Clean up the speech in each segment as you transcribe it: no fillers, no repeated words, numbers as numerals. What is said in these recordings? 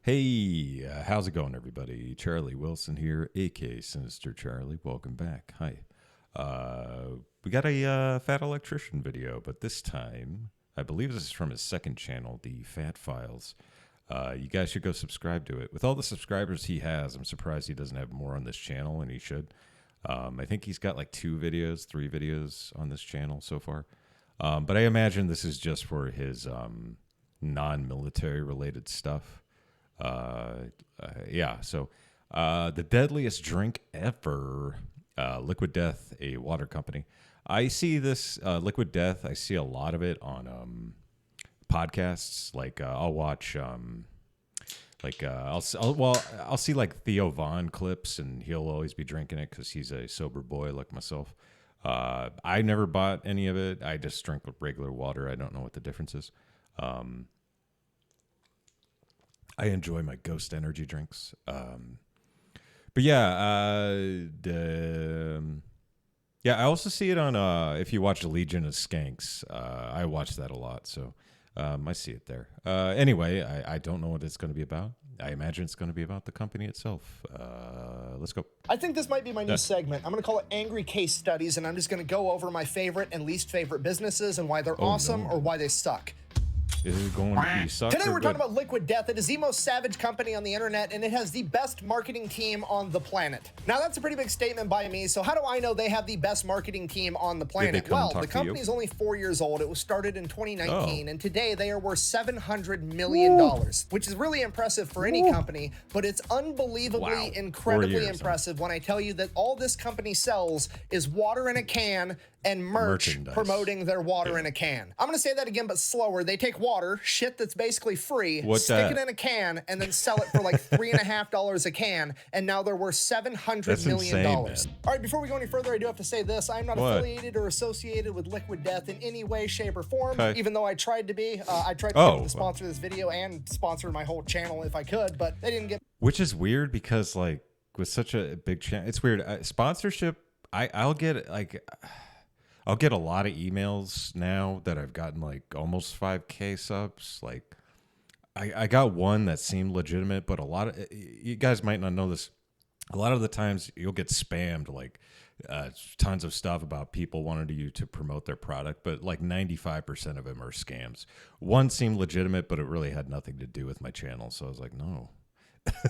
Hey, how's it going, everybody? Charlie Wilson here, aka Sinister Charlie. Welcome back. Hi. We got a Fat Electrician video, but this time, I believe this is from his second channel, the Fat Files. You guys should go subscribe to it. With all the subscribers he has, I'm surprised he doesn't have more on this channel, and he should. I think he's got like 3 videos on this channel so far. But I imagine this is just for his non-military related stuff. So the deadliest drink ever, Liquid Death, a water company. I see this Liquid Death. I see a lot of it on podcasts. Like I'll watch I'll see like Theo Von clips, and he'll always be drinking it because he's a sober boy like myself. I never bought any of it. I just drink regular water. I don't know what the difference is. I enjoy my Ghost energy drinks. But yeah, I also see it on, if you watch Legion of Skanks, I watch that a lot. So I see it there. Anyway, I don't know what it's going to be about. I imagine it's going to be about the company itself. Let's go. I think this might be my new segment. I'm going to call it Angry Case Studies, and I'm just going to go over my favorite and least favorite businesses and why they're awesome or why they suck. Is it going to be suck? Today we're talking about Liquid Death. It is the most savage company on the internet, and it has the best marketing team on the planet. Now, that's a pretty big statement by me, so how do I know they have the best marketing team on the planet? Well, the company is only 4 years old. It was started in 2019, and today they are worth $700 million, which is really impressive for any company, but it's unbelievably, incredibly impressive when I tell you that all this company sells is water in a can and merch promoting their water in a can. I'm going to say that again, but slower. They take water, shit that's basically free, stick it in a can, and then sell it for like $3.50 a can, and now they're worth $700 million. All right, before we go any further, I do have to say this. I'm not affiliated or associated with Liquid Death in any way, shape, or form, even though I tried to be. I tried to get them to sponsor this video and sponsor my whole channel if I could, but they didn't get. Which is weird because, like, with such a big channel, it's weird. Sponsorship, I'll get, like... I'll get a lot of emails now that I've gotten like almost 5K subs. Like I got one that seemed legitimate, but a lot of you guys might not know this. A lot of the times you'll get spammed like tons of stuff about people wanting you to promote their product, but like 95% of them are scams. One seemed legitimate, but it really had nothing to do with my channel. So I was like, no,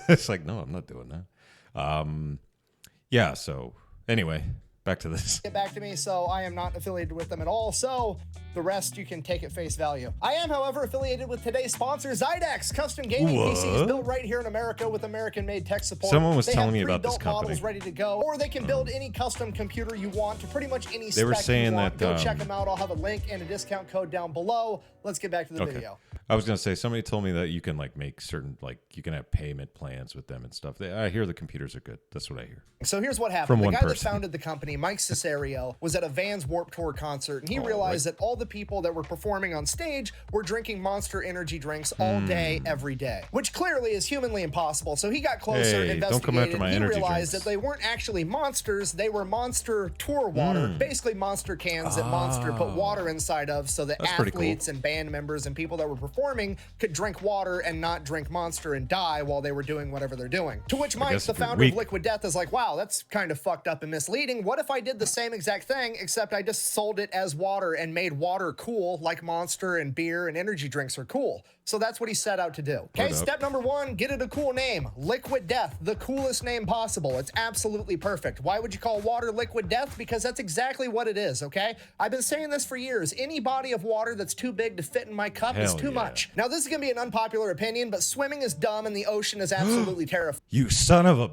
it's like, no, I'm not doing that. So anyway. Back to this. Get back to me, so I am not affiliated with them at all, so the rest you can take at face value. I am, however, affiliated with today's sponsor, Zydex, custom gaming PCs built right here in America with American-made tech support. Someone was telling me about this company. Models ready to go, or they can build any custom computer you want to pretty much any spec they were saying you want. that, Go check them out. I'll have a link and a discount code down below. Let's get back to the video. I was going to say, somebody told me that you can like make certain, like you can have payment plans with them and stuff. I hear the computers are good. That's what I hear. So here's what happened. The guy that founded the company, Mike Cesario, was at a Vans Warped Tour concert, and he realized that all the people that were performing on stage were drinking Monster energy drinks all day, every day, which clearly is humanly impossible. So he got closer, investigated, don't come after my he energy realized drinks. that they weren't actually monsters, they were Monster tour water, basically Monster cans that Monster put water inside of so that athletes and band members and people that were performing could drink water and not drink Monster and die while they were doing whatever they're doing. To which Mike, the founder of Liquid Death, is like, wow, that's kind of fucked up and misleading. What if I did the same exact thing, except I just sold it as water and made water cool like Monster and beer and energy drinks are cool? So that's what he set out to do. Okay, step number 1, get it a cool name. Liquid Death, the coolest name possible. It's absolutely perfect. Why would you call water Liquid Death? Because that's exactly what it is, okay? I've been saying this for years. Any body of water that's too big to fit in my cup is too much. Now, this is gonna be an unpopular opinion, but swimming is dumb and the ocean is absolutely terrifying. You son of a...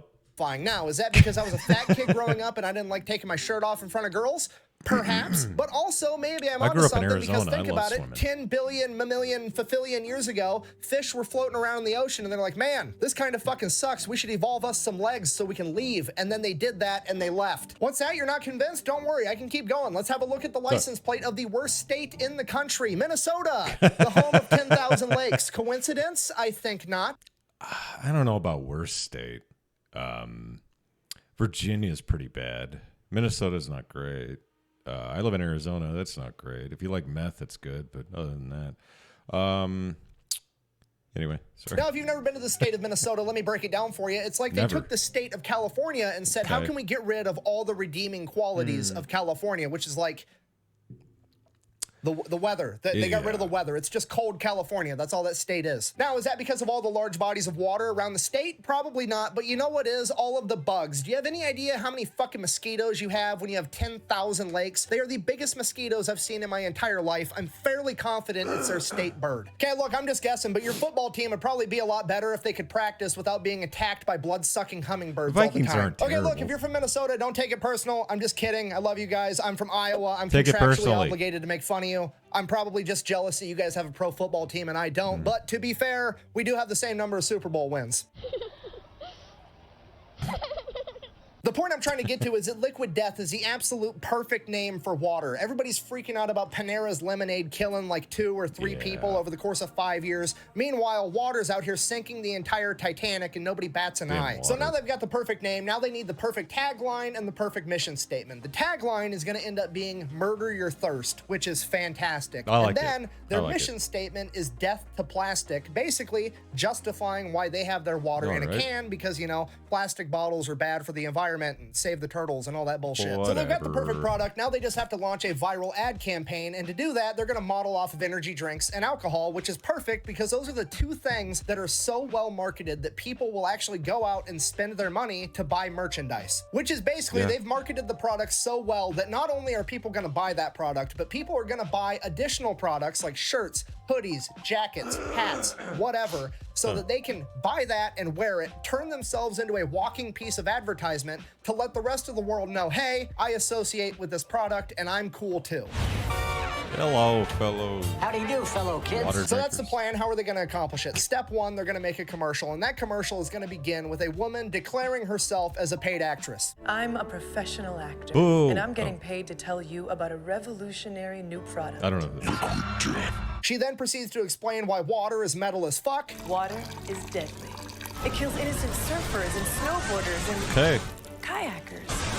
Now, is that because I was a fat kid growing up and I didn't like taking my shirt off in front of girls? Perhaps, but also maybe I'm onto something because think about it, 10 billion, mammalian, fafillion years ago, fish were floating around in the ocean and they're like, man, this kind of fucking sucks. We should evolve us some legs so we can leave. And then they did that and they left. What's that? You're not convinced? Don't worry, I can keep going. Let's have a look at the license plate of the worst state in the country, Minnesota, the home of 10,000 lakes. Coincidence? I think not. I don't know about worst state. Virginia's pretty bad. Minnesota's not great. I live in Arizona. That's not great. If you like meth, it's good. But other than that, Anyway, sorry. Now, if you've never been to the state of Minnesota, let me break it down for you. It's like they took the state of California and said, how can we get rid of all the redeeming qualities of California, which is like the weather. They got rid of the weather. It's just cold California. That's all that state is. Now, is that because of all the large bodies of water around the state? Probably not. But you know what is? All of the bugs. Do you have any idea how many fucking mosquitoes you have when you have 10,000 lakes? They are the biggest mosquitoes I've seen in my entire life. I'm fairly confident it's their state bird. Okay, look, I'm just guessing, but your football team would probably be a lot better if they could practice without being attacked by blood-sucking hummingbirds all the time. Aren't okay, look, if you're from Minnesota, don't take it personal. I'm just kidding. I love you guys. I'm from Iowa. I'm contractually obligated to make fun of you. I'm probably just jealous that you guys have a pro football team and I don't. But to be fair, we do have the same number of Super Bowl wins. The point I'm trying to get to is that liquid death is the absolute perfect name for water. Everybody's freaking out about Panera's lemonade killing like 2 or 3 people over the course of 5 years. Meanwhile, water's out here sinking the entire Titanic and nobody bats an eye. So now they've got the perfect name. Now they need the perfect tagline and the perfect mission statement. The tagline is going to end up being murder your thirst, which is fantastic. And then their mission statement is death to plastic, basically justifying why they have their water in a can because, you know, plastic bottles are bad for the environment and save the turtles and all that bullshit. So they've got the perfect product. Now they just have to launch a viral ad campaign. And to do that, they're going to model off of energy drinks and alcohol, which is perfect because those are the 2 things that are so well marketed that people will actually go out and spend their money to buy merchandise, which is basically they've marketed the product so well that not only are people going to buy that product, but people are going to buy additional products like shirts, hoodies, jackets, hats, whatever, so that they can buy that and wear it, turn themselves into a walking piece of advertisement to let the rest of the world know, hey, I associate with this product and I'm cool too. Hello, fellow. How do you do, fellow kids? So that's the plan. How are they going to accomplish it? Step 1, they're going to make a commercial, and that commercial is going to begin with a woman declaring herself as a paid actress. I'm a professional actor, and I'm getting paid to tell you about a revolutionary new product. I don't know. She then proceeds to explain why water is metal as fuck. Water is deadly. It kills innocent surfers and snowboarders and kayakers.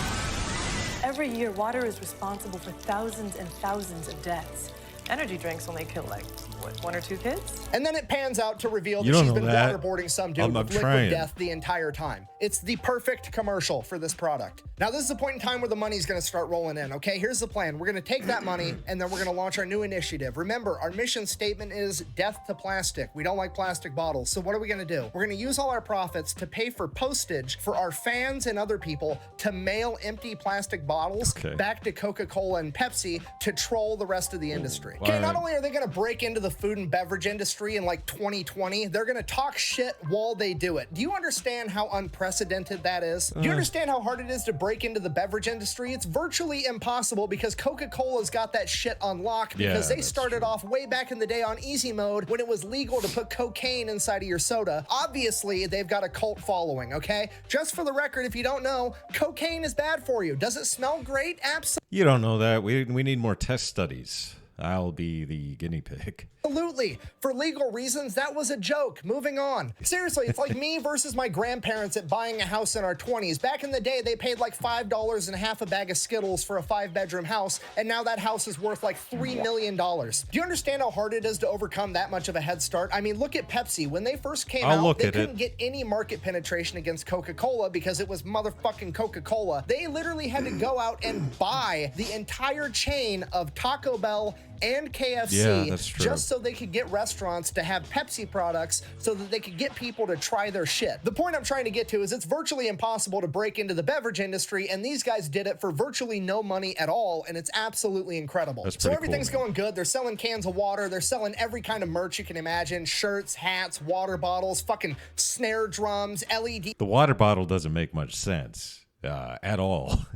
Every year, water is responsible for thousands and thousands of deaths. Energy drinks only kill, like, what, 1 or 2 kids? And then it pans out to reveal that she's been waterboarding some dude with liquid death the entire time. It's the perfect commercial for this product. Now, this is the point in time where the money's going to start rolling in, okay? Here's the plan. We're going to take that money, and then we're going to launch our new initiative. Remember, our mission statement is death to plastic. We don't like plastic bottles. So what are we going to do? We're going to use all our profits to pay for postage for our fans and other people to mail empty plastic bottles back to Coca-Cola and Pepsi to troll the rest of the industry. Okay, not only are they going to break into the food and beverage industry in like 2020, they're going to talk shit while they do it. Do you understand how unprecedented that is? Do you understand how hard it is to break into the beverage industry? It's virtually impossible because Coca-Cola's got that shit on lock because they started off way back in the day on easy mode when it was legal to put cocaine inside of your soda. Obviously, they've got a cult following, okay? Just for the record, if you don't know, cocaine is bad for you. Does it smell great? Absolutely. You don't know that. We need more test studies. I'll be the guinea pig. Absolutely. For legal reasons, that was a joke. Moving on. Seriously, it's like me versus my grandparents at buying a house in our 20s. Back in the day, they paid like $5 and half a bag of Skittles for a 5-bedroom house, and now that house is worth like $3 million. Do you understand how hard it is to overcome that much of a head start? I mean, look at Pepsi. When they first came out, they couldn't get any market penetration against Coca-Cola because it was motherfucking Coca-Cola. They literally had to go out and buy the entire chain of Taco Bell and KFC just so they could get restaurants to have Pepsi products so that they could get people to try their shit. The point I'm trying to get to is it's virtually impossible to break into the beverage industry, and these guys did it for virtually no money at all, and it's absolutely incredible. So everything's going good. They're selling cans of water. They're selling every kind of merch you can imagine. Shirts, hats, water bottles, fucking snare drums, LED. The water bottle doesn't make much sense at all.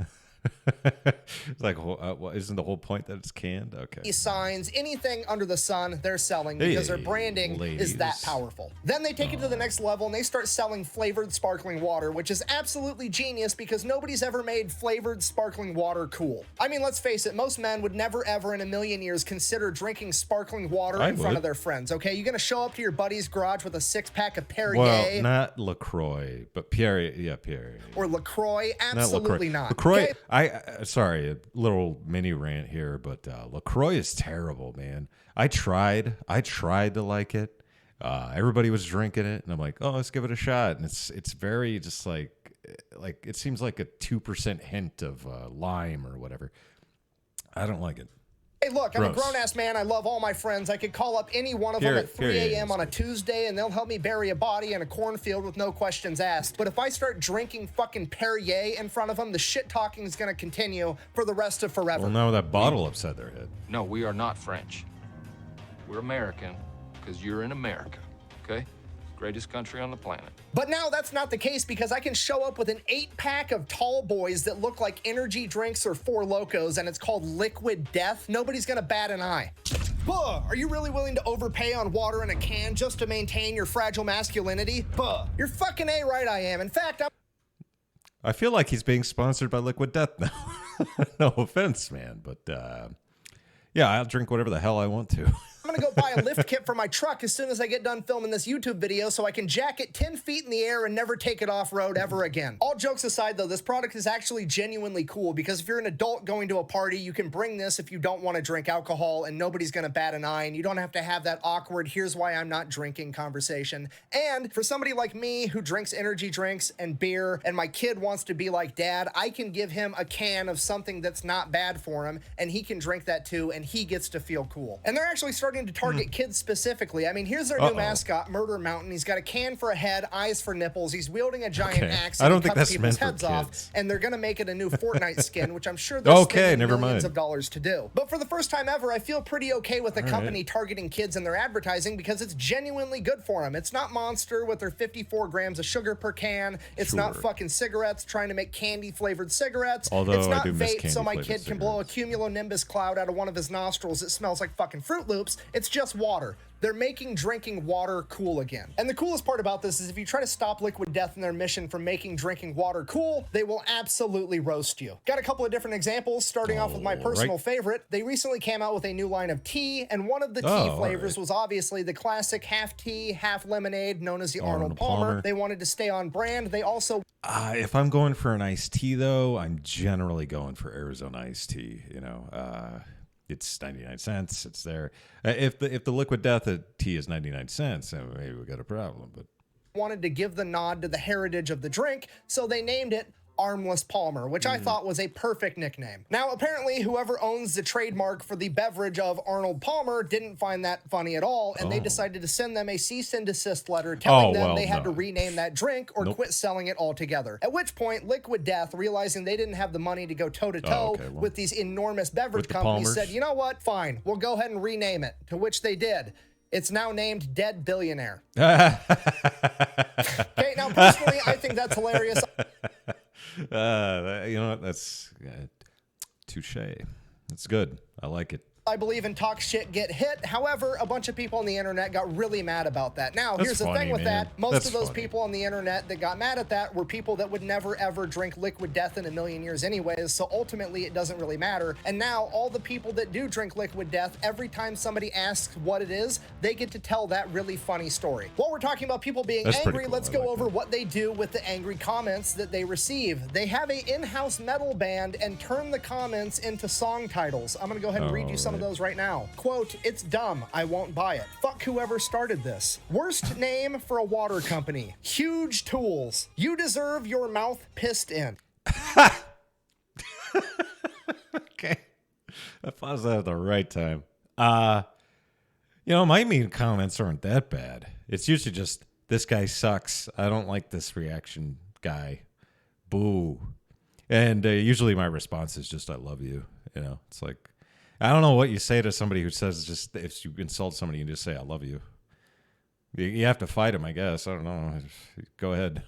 It's like, isn't the whole point that it's canned? Okay. Signs, anything under the sun, they're selling because their branding is that powerful. Then they take it to the next level and they start selling flavored sparkling water, which is absolutely genius because nobody's ever made flavored sparkling water cool. I mean, let's face it, most men would never ever in a million years consider drinking sparkling water in front of their friends, okay? You're gonna show up to your buddy's garage with a 6-pack of Perrier. Well, not LaCroix, but Perrier. Or LaCroix, absolutely not. LaCroix, sorry, a little mini rant here, but LaCroix is terrible, man. I tried to like it. Everybody was drinking it, and I'm like, oh, let's give it a shot. And it's very just like it seems like a 2% hint of lime or whatever. I don't like it. Hey, look, I'm a grown-ass man. I love all my friends. I could call up any one of them at 3 a.m. on a Tuesday, and they'll help me bury a body in a cornfield with no questions asked. But if I start drinking fucking Perrier in front of them, the shit-talking is going to continue for the rest of forever. Well, now that bottle upside their head. No, we are not French. We're American, because you're in America, okay? Greatest country on the planet. But now that's not the case, because I can show up with an 8-pack of tall boys that look like energy drinks or Four Locos, and it's called Liquid Death. Nobody's gonna bat an eye. Buh! Are you really willing to overpay on water in a can just to maintain your fragile masculinity? Buh! You're fucking right I am. In fact, I feel like he's being sponsored by Liquid Death now. No offense, man, but yeah, I'll drink whatever the hell I want to. I'm gonna go buy a lift kit for my truck as soon as I get done filming this YouTube video so I can jack it 10 feet in the air and never take it off-road ever again. All jokes aside though, this product is actually genuinely cool, because if you're an adult going to a party, you can bring this if you don't want to drink alcohol and nobody's gonna bat an eye, and you don't have to have that awkward, here's why I'm not drinking conversation. And for somebody like me who drinks energy drinks and beer, and my kid wants to be like dad, I can give him a can of something that's not bad for him, and he can drink that too, and he gets to feel cool. And they're actually starting to target kids specifically. I mean, here's their new mascot, Murder Mountain. He's got a can for a head, eyes for nipples. He's wielding a giant axe. I don't think that's people's heads off. Kids. And they're gonna make it a new Fortnite skin, which I'm sure they're spending millions of dollars to do. But for the first time ever, I feel pretty okay with a company targeting kids in their advertising, because it's genuinely good for them. It's not Monster with their 54 grams of sugar per can. It's not fucking cigarettes trying to make candy-flavored cigarettes. Although it's not I do miss vape so my kid cigarettes. can blow a cumulonimbus cloud out of one of his nostrils that smells like fucking Fruit Loops. It's just water. They're making drinking water cool again. And the coolest part about this is if you try to stop Liquid Death in their mission from making drinking water cool, they will absolutely roast you. Got a couple of different examples, starting off with my personal favorite. They recently came out with a new line of tea, and one of the tea flavors was obviously the classic half tea, half lemonade, known as the Arnold Palmer. They wanted to stay on brand. They also... if I'm going for an iced tea, though, I'm generally going for Arizona iced tea, you know. It's 99 cents. It's there. If the Liquid Death tea is 99 cents, then maybe we got a problem. But wanted to give the nod to the heritage of the drink, so they named it Armless Palmer, which I thought was a perfect nickname. Now, apparently, whoever owns the trademark for the beverage of Arnold Palmer didn't find that funny at all, and they decided to send them a cease and desist letter telling them they had to rename that drink or quit selling it altogether. At which point, Liquid Death, realizing they didn't have the money to go toe-to-toe with these enormous beverage companies, said, you know what, fine, we'll go ahead and rename it, to which they did. It's now named Dead Billionaire. Okay, now personally, I think that's hilarious. You know what? That's touche. It's good. I like it. I believe in talk shit, get hit. However, a bunch of people on the internet got really mad about that. Now, here's the thing with that. Most of those people on the internet that got mad at that were people that would never, ever drink Liquid Death in a million years anyways, so ultimately it doesn't really matter. And now, all the people that do drink Liquid Death, every time somebody asks what it is, they get to tell that really funny story. While we're talking about people being angry, cool. Let's go over what they do with the angry comments that they receive. They have a in-house metal band and turn the comments into song titles. I'm gonna go ahead and read you some of those right now. Quote, it's dumb, I won't buy it. Fuck whoever started this. Worst name for a water company. Huge tools. You deserve your mouth pissed in. Okay. I paused that at the right time. You know, my mean comments aren't that bad. It's usually just, this guy sucks. I don't like this reaction guy. Boo. And usually my response is just, I love you. You know, it's like, I don't know what you say to somebody who says, just if you insult somebody, you just say, I love you. You have to fight him, I guess. I don't know. Go ahead.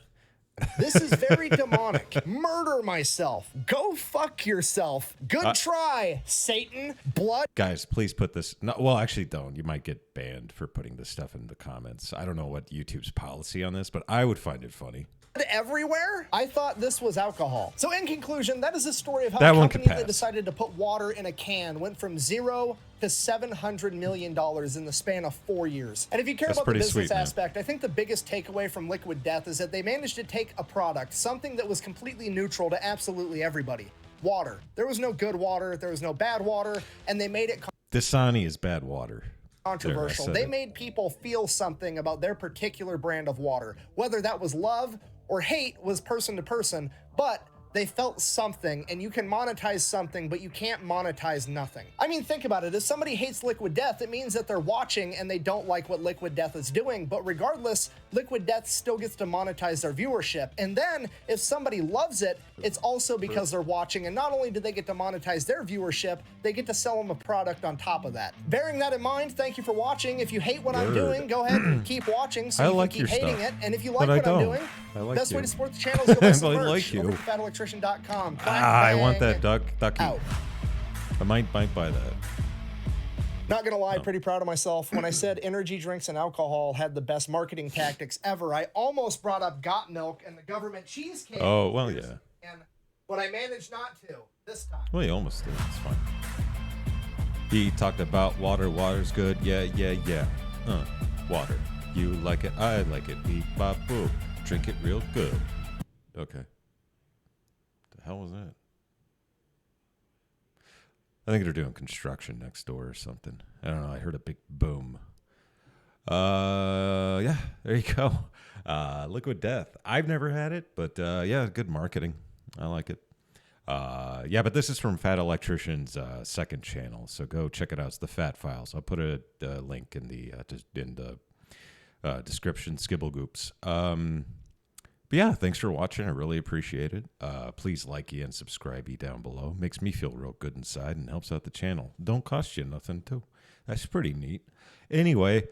This is very demonic. Murder myself. Go fuck yourself. Good try, Satan. Blood. Guys, please put this. No, well, actually, don't. You might get banned for putting this stuff in the comments. I don't know what YouTube's policy on this, but I would find it funny. Everywhere? I thought this was alcohol. So in conclusion, that is a story of how a company that decided to put water in a can went from $0 to $700 million in the span of 4 years. And if you care about the business aspect, I think the biggest takeaway from Liquid Death is that they managed to take a product, something that was completely neutral to absolutely everybody. Water. There was no good water, there was no bad water, and they made it... Dasani is bad water. controversial. They made people feel something about their particular brand of water. Whether that was love or hate was person to person, but they felt something, and you can monetize something, but you can't monetize nothing. I mean, think about it. If somebody hates Liquid Death, it means that they're watching and they don't like what Liquid Death is doing, but regardless, Liquid Death still gets to monetize their viewership. And then, if somebody loves it, it's also because they're watching, and not only do they get to monetize their viewership, they get to sell them a product on top of that. Bearing that in mind, thank you for watching. If you hate what I'm doing, go ahead and keep watching so you can keep hating it. And if you like what I'm doing, best way to support the channel is go buy some merch over at FatElectrician.com. I want that ducky. Out. I might buy that. Not gonna lie, pretty proud of myself. When I said energy drinks and alcohol had the best marketing tactics ever, I almost brought up Got Milk and the government cheesecake. Oh, well, yeah. But I managed not to this time. Well, you almost did. It's fine. He talked about water. Water's good. Yeah. Water. You like it. I like it. Beep, bop, boop. Drink it real good. Okay. The hell was that? I think they're doing construction next door or something. I don't know. I heard a big boom. Yeah, there you go. Liquid Death. I've never had it, but yeah, good marketing. I like it. Yeah, but this is from Fat Electrician's second channel, so go check it out. It's the Fat Files. I'll put a link in the description. Skibble Goops. But yeah, thanks for watching. I really appreciate it. Please like and subscribe down below. Makes me feel real good inside and helps out the channel. Don't cost you nothing, too. That's pretty neat. Anyway,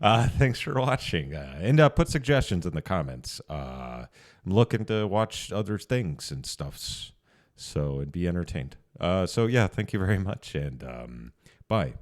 thanks for watching. And put suggestions in the comments. I'm looking to watch other things and stuff, so and be entertained. So yeah, thank you very much, and bye.